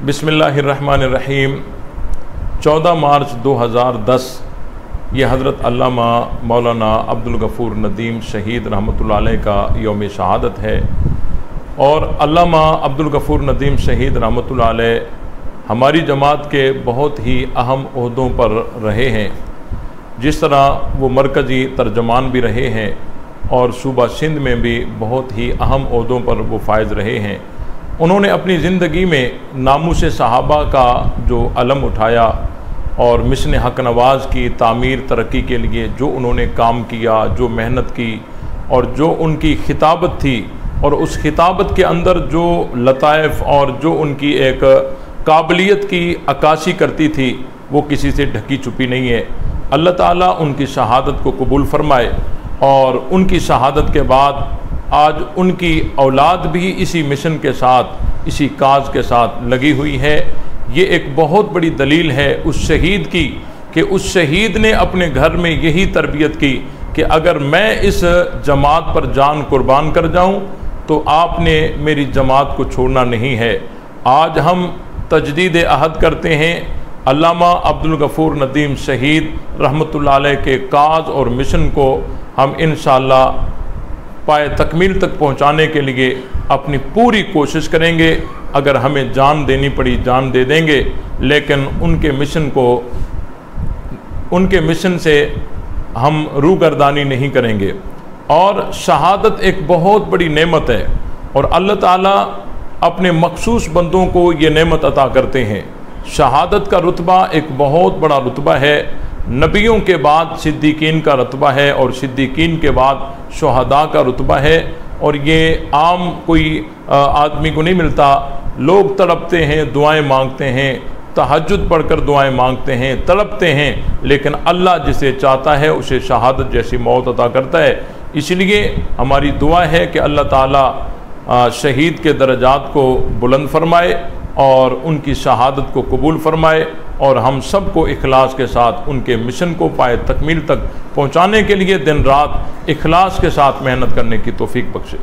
बिस्मिल्लाहिर्रहमानिर्रहीम। 14 मार्च 2010 ये हज़रत अल्लामा मौलाना अब्दुल गफ़ूर नदीम शहीद रहमतुल्लाह अलैह का यौम शहादत है। और अल्लामा अब्दुल गफ़ूर नदीम शहीद रहमतुल्लाह अलैह हमारी जमात के बहुत ही अहम ओहदों पर रहे हैं। जिस तरह वो मरकज़ी तर्जमान भी रहे हैं और सूबा सिंध में भी बहुत ही अहम ओहदों पर वो फायज़ रहे हैं। उन्होंने अपनी ज़िंदगी में नामूस सहाबा का जो अलम उठाया और मिशन हक नवाज़ की तामीर तरक्की के लिए जो उन्होंने काम किया, जो मेहनत की और जो उनकी खिताबत थी और उस खिताबत के अंदर जो लताइफ और जो उनकी एक काबिलियत की अक्कासी करती थी वो किसी से ढकी छुपी नहीं है। अल्लाह ताला उनकी शहादत को कबूल फरमाए। और उनकी शहादत के बाद आज उनकी औलाद भी इसी मिशन के साथ, इसी काज के साथ लगी हुई है। ये एक बहुत बड़ी दलील है उस शहीद की कि उस शहीद ने अपने घर में यही तरबियत की कि अगर मैं इस जमात पर जान कुर्बान कर जाऊं तो आपने मेरी जमात को छोड़ना नहीं है। आज हम तजदीद अहद करते हैं। अल्लामा अब्दुल गफ़ूर नदीम शहीद रहमतुल्लाह अलैह के काज और मिशन को हम इंशाअल्लाह पाए तकमील तक पहुँचाने के लिए अपनी पूरी कोशिश करेंगे। अगर हमें जान देनी पड़ी जान दे देंगे, लेकिन उनके मिशन से हम रूगर्दानी नहीं करेंगे। और शहादत एक बहुत बड़ी नेमत है और अल्लाह ताला अपने मखसूस बंदों को ये नेमत अता करते हैं। शहादत का रुतबा एक बहुत बड़ा रुतबा है। नबियों के बाद सिद्दीकीन का रुतबा है और सिद्दीकीन के बाद शुहदा का रुतबा है। और ये आम कोई आदमी को नहीं मिलता। लोग तड़पते हैं, दुआएं मांगते हैं, तहज्जुद पढ़कर दुआएं मांगते हैं, तड़पते हैं, लेकिन अल्लाह जिसे चाहता है उसे शहादत जैसी मौत अता करता है। इसलिए हमारी दुआ है कि अल्लाह ताला शहीद के दर्जात को बुलंद फरमाए और उनकी शहादत को कबूल फरमाए और हम सब को इखलास के साथ उनके मिशन को पाए तकमील तक पहुँचाने के लिए दिन रात इखलास के साथ मेहनत करने की तौफीक बख्शे।